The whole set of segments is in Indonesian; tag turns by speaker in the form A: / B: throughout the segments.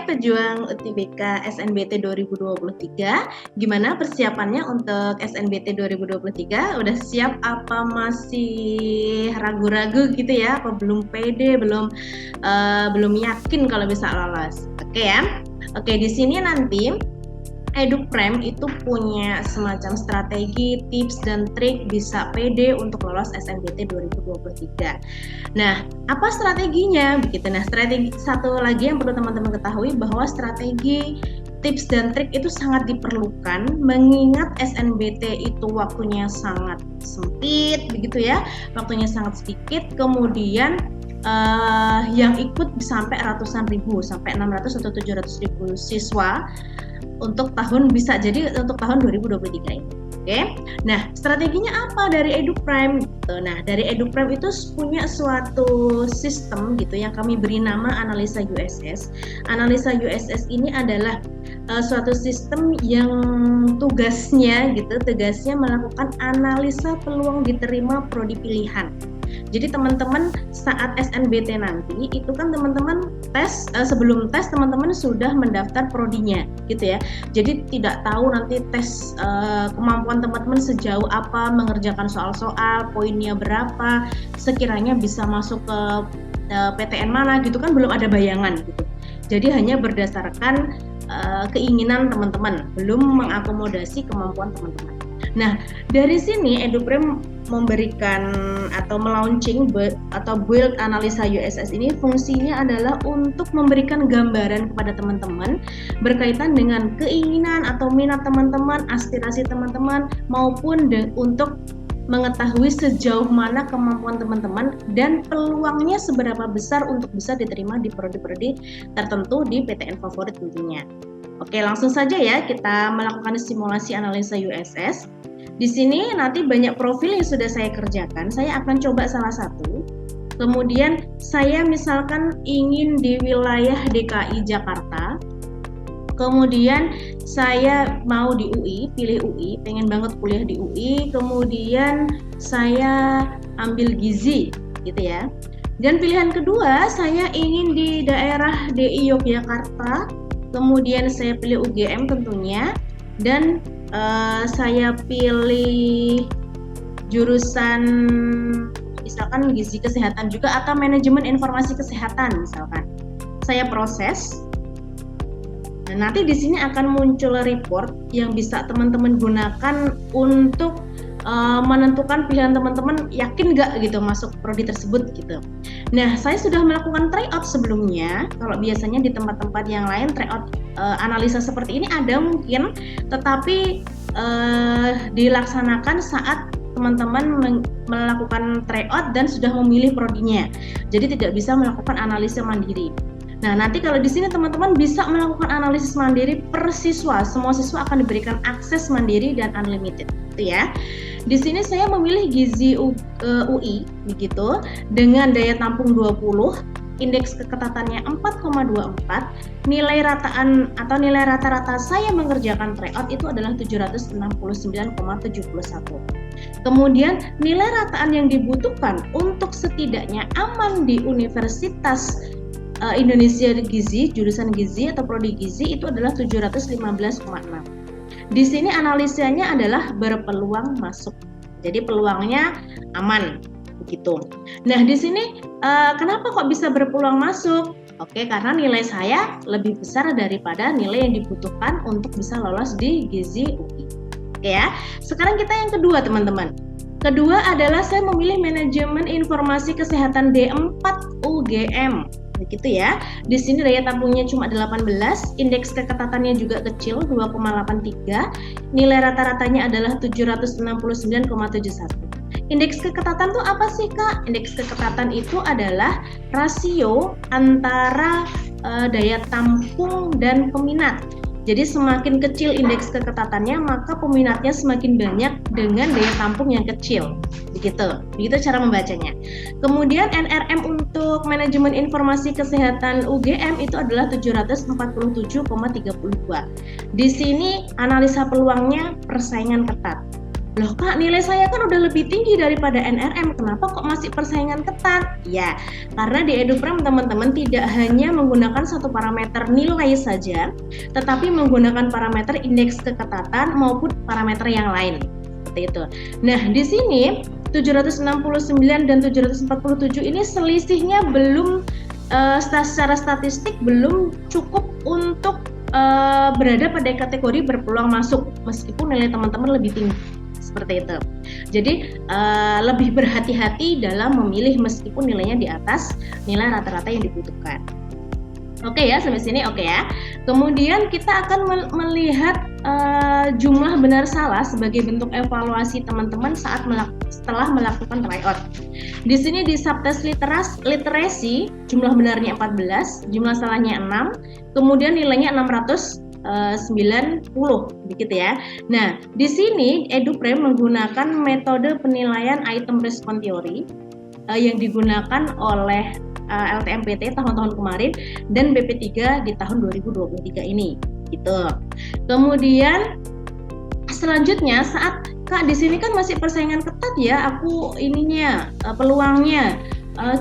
A: Hai pejuang UTBK SNBT 2023, gimana persiapannya untuk SNBT 2023? Udah siap apa masih ragu-ragu gitu ya? Apa belum pede, belum yakin kalau bisa lolos? Oke ya. Oke, di sini nanti EduPrime itu punya semacam strategi, tips, dan trik bisa pede untuk lolos SNBT 2023. Nah, apa strateginya? Begitu. Nah, strategi satu lagi yang perlu teman-teman ketahui bahwa strategi, tips, dan trik itu sangat diperlukan mengingat SNBT itu waktunya sangat sempit, begitu ya, waktunya sangat sedikit, kemudian yang ikut sampai ratusan ribu, sampai 600 atau 700 ribu siswa untuk tahun bisa jadi untuk tahun 2023 ini. Oke. Nah, strateginya apa dari EduPrime gitu. Nah, dari EduPrime itu punya suatu sistem gitu yang kami beri nama analisa USS. Analisa USS ini adalah suatu sistem yang tugasnya melakukan analisa peluang diterima prodi pilihan. Jadi teman-teman saat SNBT nanti itu kan teman-teman tes, sebelum tes teman-teman sudah mendaftar prodinya gitu ya. Jadi tidak tahu nanti tes kemampuan teman-teman sejauh apa mengerjakan soal-soal, poinnya berapa, sekiranya bisa masuk ke PTN mana gitu kan belum ada bayangan gitu. Jadi hanya berdasarkan keinginan teman-teman, belum mengakomodasi kemampuan teman-teman. Nah, dari sini EduPrime memberikan atau melaunching atau build analisa USS ini fungsinya adalah untuk memberikan gambaran kepada teman-teman berkaitan dengan keinginan atau minat teman-teman, aspirasi teman-teman, maupun untuk mengetahui sejauh mana kemampuan teman-teman dan peluangnya seberapa besar untuk bisa diterima di prodi-prodi tertentu di PTN favorit tentunya. Oke, langsung saja ya kita melakukan simulasi analisa USS. Di sini nanti banyak profil yang sudah saya kerjakan. Saya akan coba salah satu. Kemudian saya misalkan ingin di wilayah DKI Jakarta. Kemudian saya mau di UI, pilih UI, pengen banget kuliah di UI. Kemudian saya ambil gizi, gitu ya. Dan pilihan kedua, saya ingin di daerah DI Yogyakarta. Kemudian saya pilih UGM tentunya. Dan saya pilih jurusan misalkan gizi kesehatan juga atau manajemen informasi kesehatan misalkan. Saya proses. Nah, nanti di sini akan muncul report yang bisa teman-teman gunakan untuk menentukan pilihan teman-teman yakin nggak gitu masuk prodi tersebut gitu. Nah, saya sudah melakukan tryout sebelumnya. Kalau biasanya di tempat-tempat yang lain tryout analisa seperti ini ada mungkin, tetapi dilaksanakan saat teman-teman melakukan tryout dan sudah memilih prodinya. Jadi tidak bisa melakukan analisa mandiri. Nah, nanti kalau di sini teman-teman bisa melakukan analisis mandiri per siswa. Semua siswa akan diberikan akses mandiri dan unlimited, gitu ya. Di sini saya memilih gizi UI begitu dengan daya tampung 20, indeks keketatannya 4,24, nilai rataan atau nilai rata-rata saya mengerjakan tryout itu adalah 769,71. Kemudian nilai rataan yang dibutuhkan untuk setidaknya aman di Universitas Indonesia Gizi, jurusan gizi atau prodi gizi itu adalah 715,6. Di sini analisanya adalah berpeluang masuk. Jadi peluangnya aman begitu. Nah, di sini kenapa kok bisa berpeluang masuk? Oke, karena nilai saya lebih besar daripada nilai yang dibutuhkan untuk bisa lolos di gizi UI. Oke ya. Sekarang kita yang kedua, teman-teman. Kedua adalah saya memilih manajemen informasi kesehatan D4 UGM. Begitu ya. Di sini daya tampungnya cuma 18, indeks keketatannya juga kecil 2,83, nilai rata-ratanya adalah 769,71. Indeks keketatan itu apa sih, Kak? Indeks keketatan itu adalah rasio antara daya tampung dan peminat. Jadi semakin kecil indeks keketatannya, maka peminatnya semakin banyak dengan daya tampung yang kecil. Begitu cara membacanya. Kemudian NRM untuk manajemen informasi kesehatan UGM itu adalah 747,32. Di sini analisa peluangnya persaingan ketat. Loh Kak, nilai saya kan udah lebih tinggi daripada NRM, kenapa kok masih persaingan ketat? Ya, karena di EduPrem teman-teman tidak hanya menggunakan satu parameter nilai saja, tetapi menggunakan parameter indeks keketatan maupun parameter yang lain. Seperti itu. Nah, di sini 769 dan 747 ini selisihnya belum secara statistik belum cukup untuk berada pada kategori berpeluang masuk meskipun nilai teman-teman lebih tinggi seperti itu. Jadi lebih berhati-hati dalam memilih meskipun nilainya di atas nilai rata-rata yang dibutuhkan. Oke ya, sampai sini oke ya. Kemudian kita akan melihat jumlah benar salah sebagai bentuk evaluasi teman-teman setelah melakukan tryout. Di sini di subtes literasi jumlah benarnya 14, jumlah salahnya 6, kemudian nilainya 690 begitu ya. Nah, di sini EduPrem menggunakan metode penilaian item respon teori yang digunakan oleh LTMPT tahun-tahun kemarin dan BP3 di tahun 2023 ini gitu. Kemudian selanjutnya saat Kak di sini kan masih persaingan ketat ya, aku peluangnya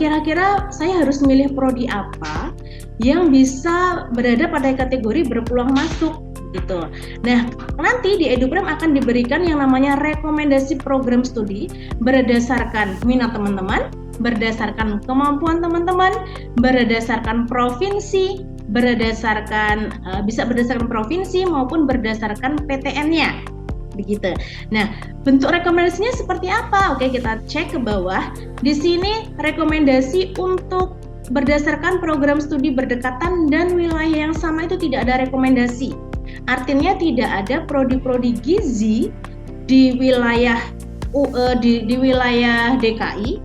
A: kira-kira saya harus milih prodi apa yang bisa berada pada kategori berpeluang masuk gitu. Nah, nanti di EduPrem akan diberikan yang namanya rekomendasi program studi berdasarkan minat teman-teman, berdasarkan kemampuan teman-teman, berdasarkan provinsi, bisa berdasarkan provinsi maupun berdasarkan PTN-nya. Begitu. Nah, bentuk rekomendasinya seperti apa? Oke, kita cek ke bawah. Di sini rekomendasi untuk berdasarkan program studi berdekatan dan wilayah yang sama itu tidak ada rekomendasi. Artinya tidak ada prodi-prodi gizi di wilayah wilayah DKI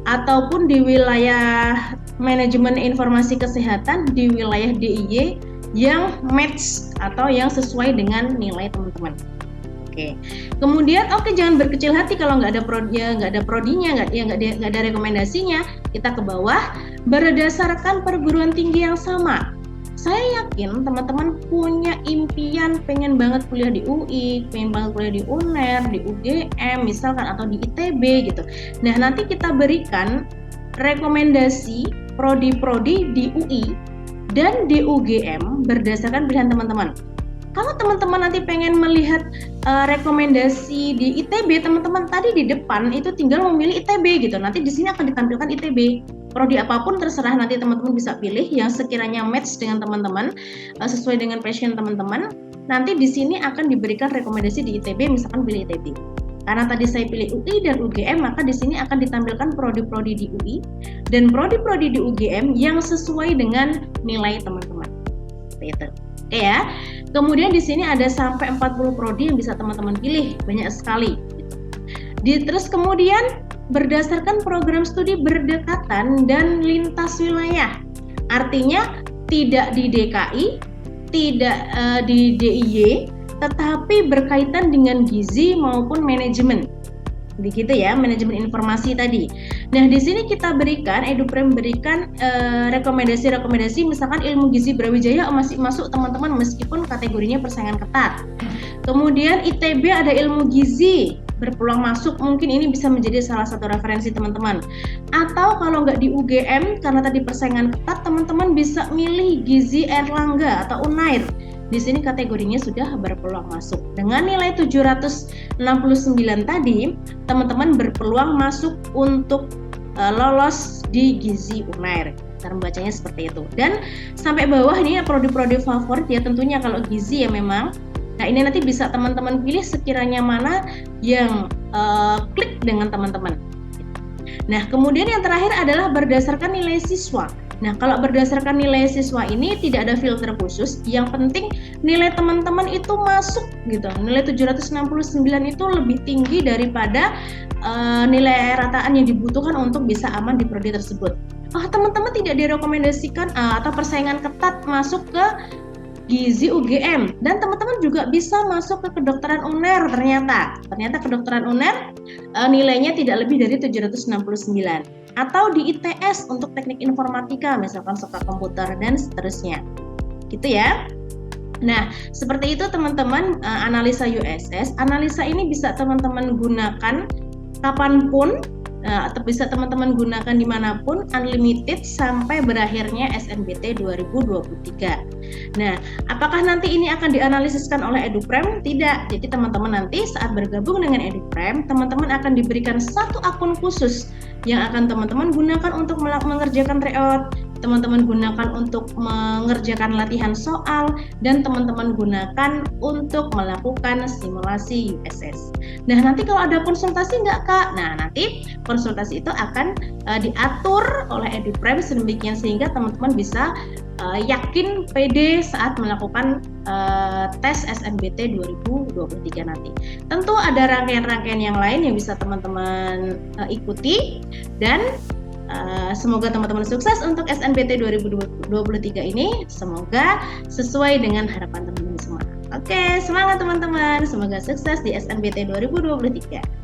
A: ataupun di wilayah manajemen informasi kesehatan di wilayah DIY yang match atau yang sesuai dengan nilai teman-teman. Oke. Kemudian jangan berkecil hati kalau nggak ada prodinya, nggak ada rekomendasinya. Kita ke bawah, berdasarkan perguruan tinggi yang sama. Saya yakin teman-teman punya impian pengen banget kuliah di UI, pengen banget kuliah di UNER, di UGM misalkan atau di ITB gitu. Nah, nanti kita berikan rekomendasi prodi-prodi di UI dan di UGM berdasarkan pilihan teman-teman. Kalau teman-teman nanti pengen melihat rekomendasi di ITB, teman-teman tadi di depan itu tinggal memilih ITB gitu. Nanti di sini akan ditampilkan ITB. Prodi apapun terserah, nanti teman-teman bisa pilih yang sekiranya match dengan teman-teman, sesuai dengan passion teman-teman. Nanti di sini akan diberikan rekomendasi di ITB, misalkan pilih ITB. Karena tadi saya pilih UI dan UGM, maka di sini akan ditampilkan prodi-prodi di UI dan prodi-prodi di UGM yang sesuai dengan nilai teman-teman. Seperti itu. Oke ya. Kemudian di sini ada sampai 40 prodi yang bisa teman-teman pilih, banyak sekali. Terus kemudian berdasarkan program studi berdekatan dan lintas wilayah. Artinya tidak di DKI, tidak di DIY, tetapi berkaitan dengan gizi maupun manajemen. Begitu ya, manajemen informasi tadi. Nah, di sini kita EduPrem berikan rekomendasi misalkan ilmu gizi Brawijaya masih masuk teman-teman meskipun kategorinya persaingan ketat. Kemudian ITB ada ilmu gizi berpeluang masuk, mungkin ini bisa menjadi salah satu referensi teman-teman. Atau kalau nggak di UGM karena tadi persaingan ketat, teman-teman bisa milih gizi Erlangga atau Unair. Di sini kategorinya sudah berpeluang masuk. Dengan nilai 769 tadi, teman-teman berpeluang masuk untuk lolos di gizi Unair. Cara membacanya seperti itu. Dan sampai bawah ini prodi-prodi favorit ya tentunya kalau gizi ya memang. Nah, ini nanti bisa teman-teman pilih sekiranya mana yang klik dengan teman-teman. Nah, kemudian yang terakhir adalah berdasarkan nilai siswa. Nah, kalau berdasarkan nilai siswa ini tidak ada filter khusus. Yang penting nilai teman-teman itu masuk gitu. Nilai 769 itu lebih tinggi daripada nilai rataan yang dibutuhkan untuk bisa aman di prodi tersebut. Teman-teman tidak direkomendasikan atau persaingan ketat masuk ke gizi UGM dan teman-teman juga bisa masuk ke kedokteran UNER ternyata kedokteran UNER nilainya tidak lebih dari 769 atau di ITS untuk teknik informatika misalkan suka komputer dan seterusnya gitu ya. Nah, seperti itu teman-teman, analisa USS. Analisa ini bisa teman-teman gunakan kapanpun, atau bisa teman-teman gunakan dimanapun, unlimited sampai berakhirnya SNBT 2023. Nah, apakah nanti ini akan dianalisiskan oleh EduPrem? Tidak. Jadi teman-teman nanti saat bergabung dengan EduPrem, teman-teman akan diberikan satu akun khusus yang akan teman-teman gunakan untuk mengerjakan tryout, teman-teman gunakan untuk mengerjakan latihan soal, dan teman-teman gunakan untuk melakukan simulasi USS. Nah, nanti kalau ada konsultasi nggak, Kak? Nah, nanti konsultasi itu akan diatur oleh EduPrem sedemikian sehingga teman-teman bisa yakin PD saat melakukan tes SNBT 2023 nanti. Tentu ada rangkaian-rangkaian yang lain yang bisa teman-teman ikuti, dan semoga teman-teman sukses untuk SNBT 2023 ini. Semoga sesuai dengan harapan teman-teman semua. Oke, semangat teman-teman. Semoga sukses di SNBT 2023.